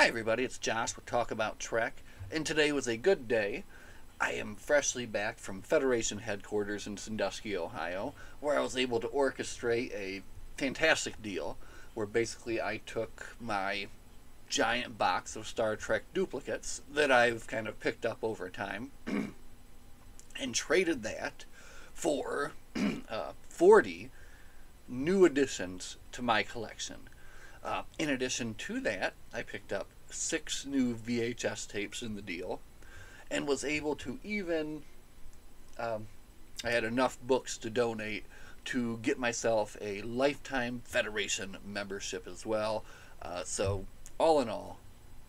Hi everybody, it's Josh with Talk About Trek, and today was a good day. I am freshly back from Federation headquarters in Sandusky, Ohio, where I was able to orchestrate a fantastic deal where basically I took my giant box of Star Trek duplicates that I've kind of picked up over time and traded that for 40 new additions to my collection. In addition to that, I picked up 6 new VHS tapes in the deal and was able to even, I had enough books to donate to get myself a lifetime Federation membership as well. So all in all,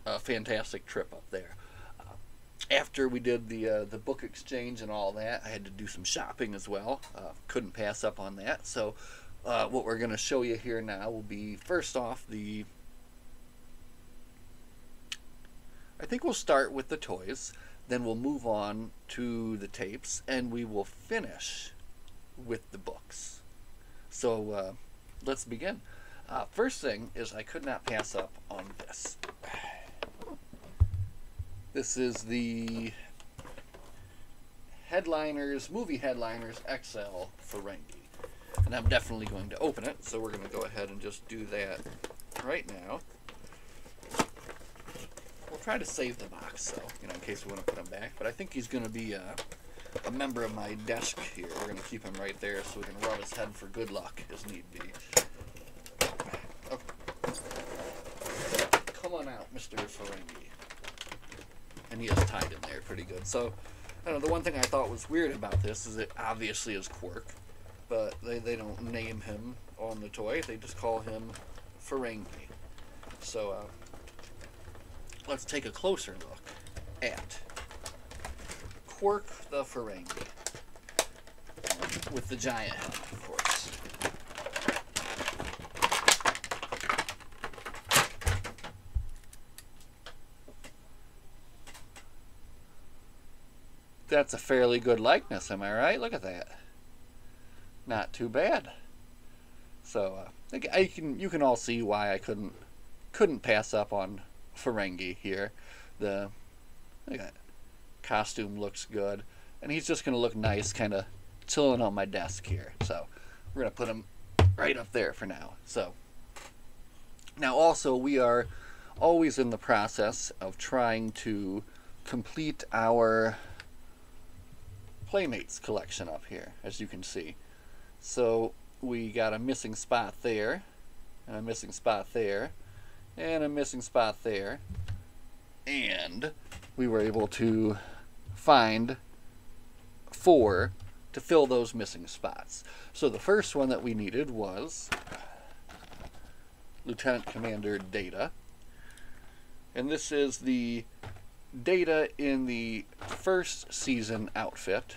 a fantastic trip up there. After we did the book exchange and all that, I had to do some shopping as well. Couldn't pass up on that. So what we're going to show you here now will be, first off, I think we'll start with the toys, then we'll move on to the tapes, and we will finish with the books. So let's begin. First thing is I could not pass up on this. This is the Movie Headliners XL Ferengi. And I'm definitely going to open it, so we're going to go ahead and just do that right now. We'll try to save the box, so, in case we want to put him back. But I think he's going to be a member of my desk here. We're going to keep him right there so we can rub his head for good luck, as need be. Okay. Come on out, Mr. Ferengi. And he is tied in there pretty good. So, I don't know, the one thing I thought was weird about this is it obviously is Quark. But they don't name him on the toy. They just call him Ferengi. So let's take a closer look at Quark the Ferengi with the giant head, of course. That's a fairly good likeness, am I right? Look at that. Not too bad. So you can all see why I couldn't pass up on Ferengi here. The costume looks good, and he's just gonna look nice, kind of chilling on my desk here. So we're gonna put him right up there for now. So now also we are always in the process of trying to complete our Playmates collection up here, as you can see. So we got a missing spot there, and a missing spot there, and a missing spot there, and we were able to find 4 to fill those missing spots. So the first one that we needed was Lieutenant Commander Data, and this is the Data in the first season outfit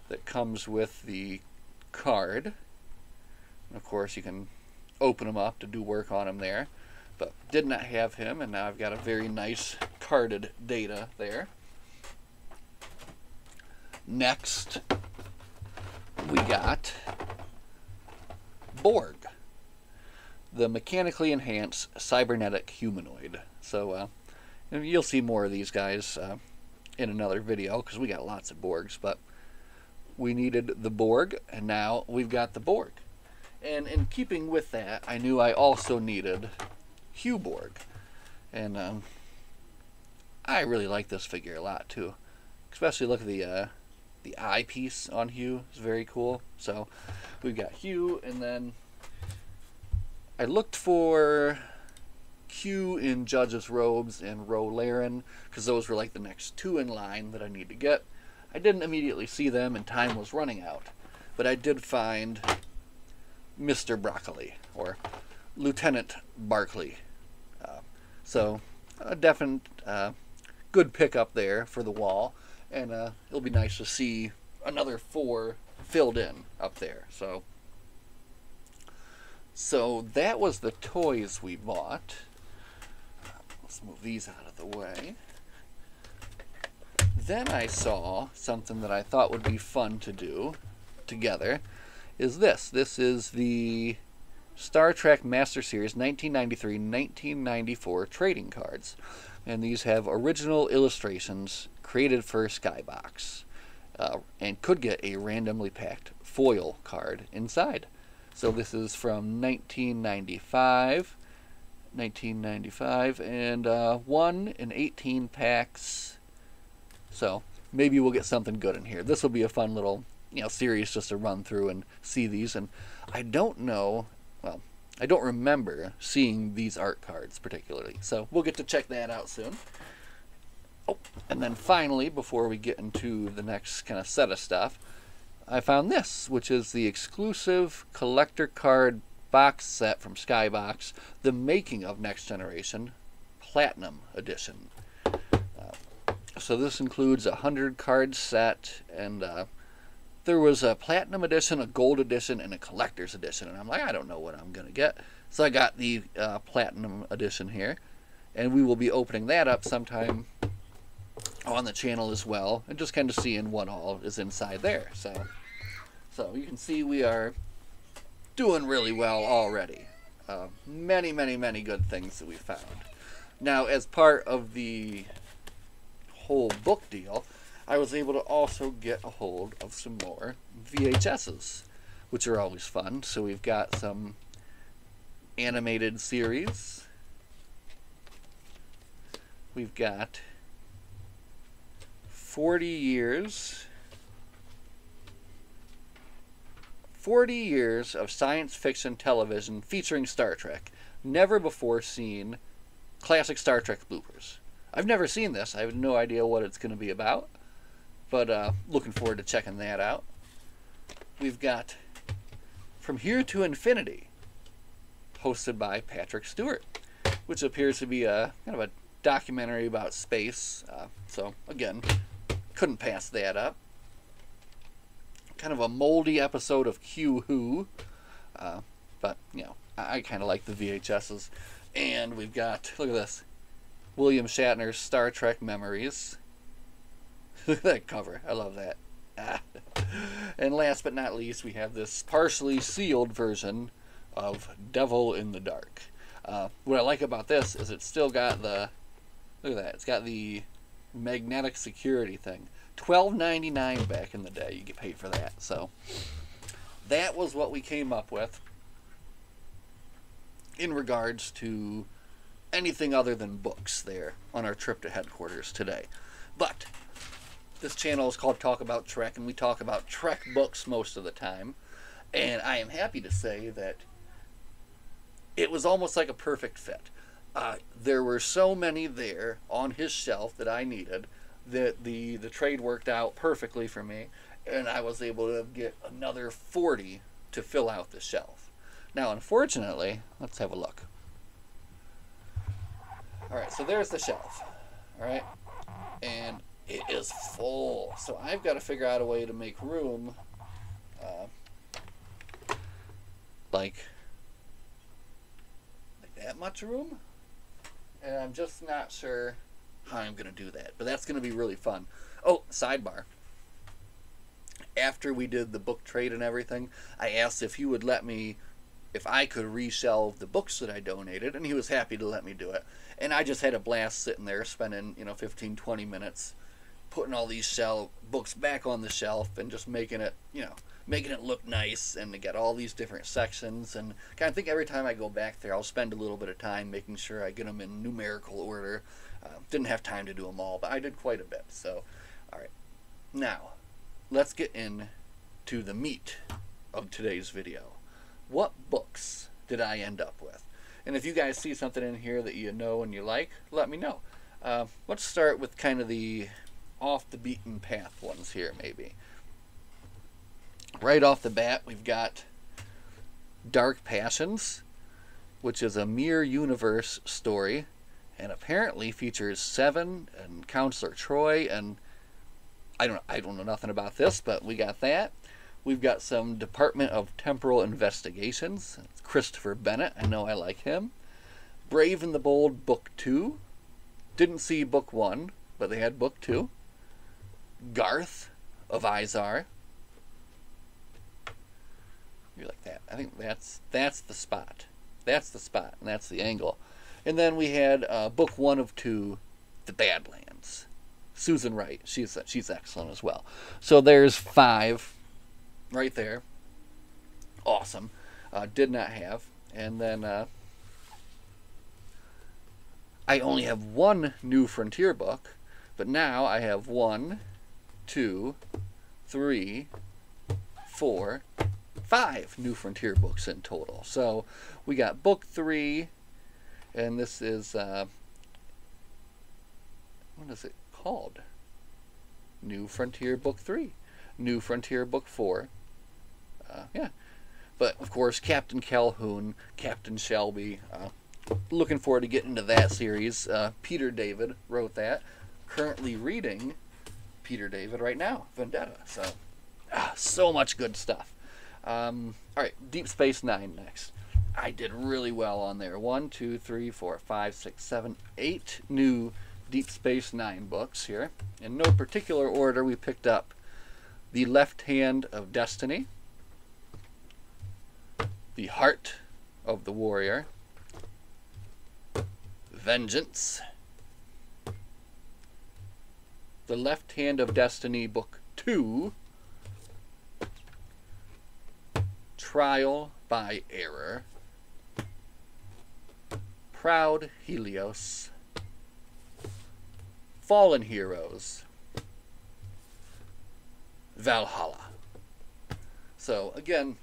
that comes with the card. And of course you can open them up to do work on them there, but did not have him, and now I've got a very nice carded Data there. Next we got Borg, the mechanically enhanced cybernetic humanoid. So you'll see more of these guys in another video, because we got lots of Borgs, but we needed the Borg, and now we've got the Borg. And in keeping with that, I knew I also needed Hugh Borg. And I really like this figure a lot too. Especially look at the eyepiece on Hugh. It's very cool. So we've got Hugh, and then I looked for Q in Judge's robes and Ro Laren, because those were like the next 2 in line that I need to get. I didn't immediately see them, and time was running out. But I did find Mr. Broccoli, or Lieutenant Barkley. So a definite good pickup there for the wall, and it'll be nice to see another 4 filled in up there. So that was the toys we bought. Let's move these out of the way. Then I saw something that I thought would be fun to do together. Is this. This is the Star Trek Master Series 1993-1994 trading cards. And these have original illustrations created for Skybox. And could get a randomly packed foil card inside. So this is from 1995, and 1 in 18 packs. So maybe we'll get something good in here. This will be a fun little, series just to run through and see these. And I don't know, well, I don't remember seeing these art cards particularly. So we'll get to check that out soon. Oh, and then finally, before we get into the next kind of set of stuff, I found this, which is the exclusive collector card box set from Skybox, The Making of Next Generation Platinum Edition. So this includes a 100 card set, and there was a Platinum Edition, a Gold Edition, and a Collector's Edition. And I'm like, I don't know what I'm going to get. So I got the Platinum Edition here, and we will be opening that up sometime on the channel as well, and just kind of seeing what all is inside there. So you can see we are doing really well already. Many good things that we found. Now, as part of the whole book deal, I was able to also get a hold of some more VHSs, which are always fun. So we've got some animated series. We've got 40 years of science fiction television featuring Star Trek. Never before seen classic Star Trek bloopers. I've never seen this. I have no idea what it's going to be about, but looking forward to checking that out. We've got From Here to Infinity, hosted by Patrick Stewart, which appears to be a kind of a documentary about space. So again, couldn't pass that up. Kind of a moldy episode of Q Who, but I kind of like the VHSs. And we've got, look at this, William Shatner's Star Trek Memories. Look at that cover. I love that. And last but not least, we have this partially sealed version of Devil in the Dark. What I like about this is it's still got the, look at that, it's got the magnetic security thing. $12.99 back in the day. You get paid for that. So that was what we came up with in regards to anything other than books there on our trip to headquarters today. But this channel is called Talk About Trek, and we talk about Trek books most of the time. And I am happy to say that it was almost like a perfect fit. There were so many there on his shelf that I needed that the trade worked out perfectly for me, and I was able to get another 40 to fill out the shelf. Now, unfortunately, let's have a look. Alright, so there's the shelf. Alright, and it is full. So I've got to figure out a way to make room, like that much room, and I'm just not sure how I'm going to do that, but that's going to be really fun. Oh, sidebar. After we did the book trade and everything, I asked if he would let me, if I could reshelve the books that I donated, and he was happy to let me do it. And I just had a blast sitting there, spending 15-20 minutes putting all these books back on the shelf and just making it making it look nice, and to get all these different sections. And kind of think every time I go back there, I'll spend a little bit of time making sure I get them in numerical order. Didn't have time to do them all, but I did quite a bit. So, all right, now let's get into the meat of today's video. What books did I end up with? And if you guys see something in here that you know and you like, let me know. Let's start with kind of the off the beaten path ones here, maybe. Right off the bat, we've got Dark Passions, which is a Mirror Universe story, and apparently features Seven and Counselor Troy, and I don't know nothing about this, but we got that. We've got some Department of Temporal Investigations. It's Christopher Bennett. I know I like him. Brave and the Bold Book 2. Didn't see Book 1, but they had Book 2. Garth of Izar. You're like that. I think that's the spot. That's the spot, and that's the angle. And then we had book 1 of 2, The Badlands. Susan Wright. She's excellent as well. So there's 5 right there. Awesome. Did not have. And then I only have 1 New Frontier book, but now I have 1, 2, 3, 4, 5 New Frontier books in total. So we got book 3, and this is what is it called? New Frontier book 3, New Frontier book 4. Yeah, but of course Captain Calhoun, Captain Shelby. Looking forward to getting into that series. Peter David wrote that. Currently reading Peter David right now, Vendetta. So, so much good stuff. All right, Deep Space Nine next. I did really well on there. 1, 2, 3, 4, 5, 6, 7, 8 new Deep Space Nine books here. In no particular order, we picked up The Left Hand of Destiny, The Heart of the Warrior, Vengeance, The Left Hand of Destiny Book 2, Trial by Error, Proud Helios, Fallen Heroes, Valhalla. So again,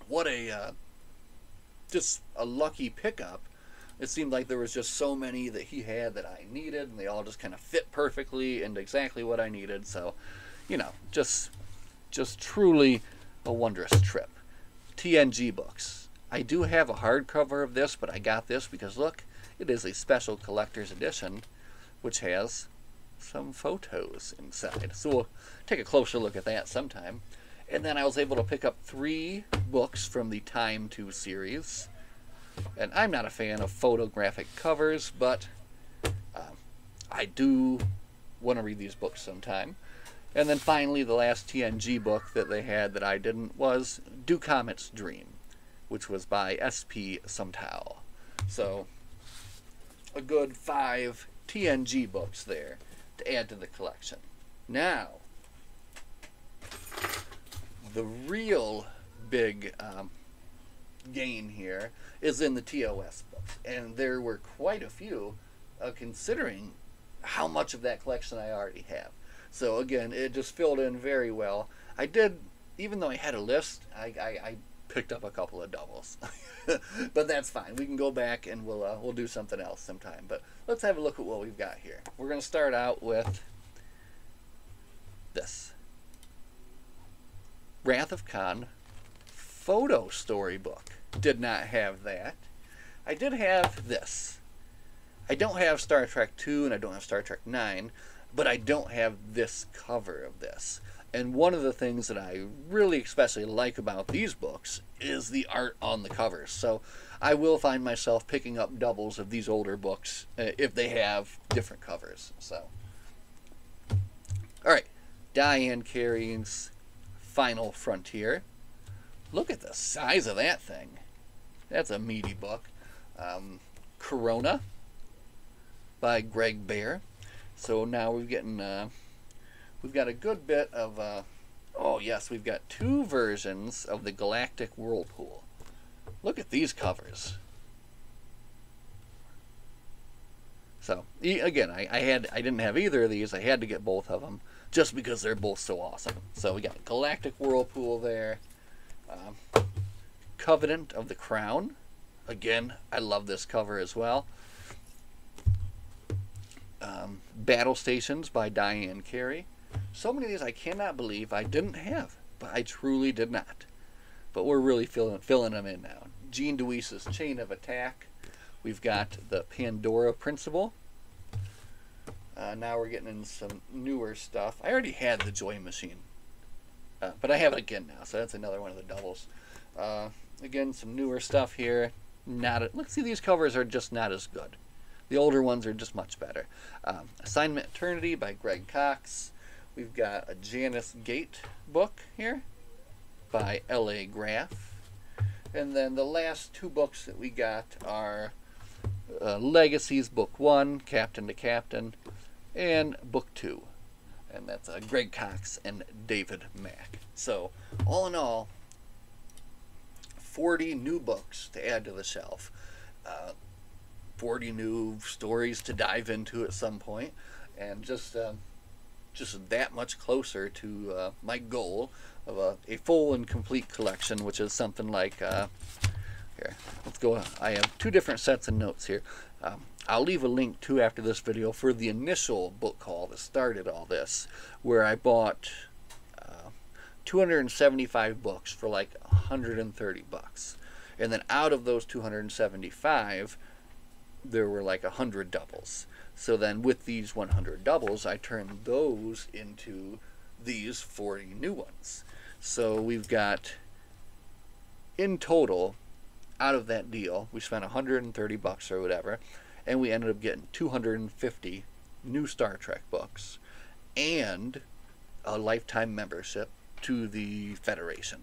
what a just a lucky pickup. It seemed like there was just so many that he had that I needed, and they all just kind of fit perfectly into exactly what I needed. So, you know, just truly a wondrous trip. TNG books. I do have a hardcover of this, but I got this because, look, it is a special collector's edition, which has some photos inside. So we'll take a closer look at that sometime. And then I was able to pick up 3 books from the Time 2 series. And I'm not a fan of photographic covers, but I do want to read these books sometime. And then finally, the last TNG book that they had that I didn't was Do Comet's Dream, which was by S.P. Sumtow. So, a good 5 TNG books there to add to the collection. Now, the real big gain here is in the TOS books, and there were quite a few considering how much of that collection I already have. So again, it just filled in very well. I did, even though I had a list, I picked up a couple of doubles. But that's fine. We can go back and we'll do something else sometime. But let's have a look at what we've got here. We're going to start out with this Wrath of Khan photo storybook. Did not have that. I did have this. I don't have Star Trek II and I don't have Star Trek IX, but I don't have this cover of this. And one of the things that I really especially like about these books is the art on the covers. So I will find myself picking up doubles of these older books if they have different covers. So, all right, Diane Carey's Final Frontier. Look at the size of that thing. That's a meaty book. Corona by Greg Bear. So now we've got a good bit of oh yes, we've got 2 versions of the Galactic Whirlpool. Look at these covers. So again, I didn't have either of these. I had to get both of them just because they're both so awesome. So we got Galactic Whirlpool there. Covenant of the Crown. Again, I love this cover as well. Battle Stations by Diane Carey. So many of these I cannot believe I didn't have, but I truly did not. But we're really filling them in now. Jean Deweese's Chain of Attack. We've got the Pandora Principle. Now we're getting in some newer stuff. I already had the Joy Machine, but I have it again now, so that's another one of the doubles. Again, some newer stuff here. Look, see, these covers are just not as good. The older ones are just much better. Assignment Eternity by Greg Cox. We've got a Janice Gate book here. by L.A. Graff. And then the last two books that we got are Legacies Book 1, Captain to Captain, and Book 2. And that's Greg Cox and David Mack. So, all in all, 40 new books to add to the shelf. 40 new stories to dive into at some point, and just that much closer to my goal of a full and complete collection, which is something like here. Let's go. I have two different sets of notes here. I'll leave a link too after this video for the initial book haul that started all this, where I bought 275 books for like 130 bucks, and then out of those 275 there were like 100 doubles. So then with these 100 doubles, I turned those into these 40 new ones. So we've got, in total, out of that deal, we spent 130 bucks or whatever, and we ended up getting 250 new Star Trek books and a lifetime membership to the Federation.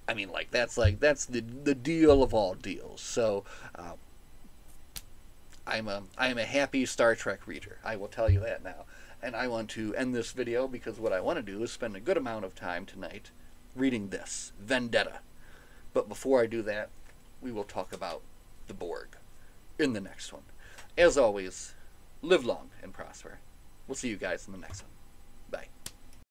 I mean, that's the deal of all deals. So I'm a happy Star Trek reader. I will tell you that now. And I want to end this video because what I want to do is spend a good amount of time tonight reading this, Vendetta. But before I do that, we will talk about the Borg in the next one. As always, live long and prosper. We'll see you guys in the next one.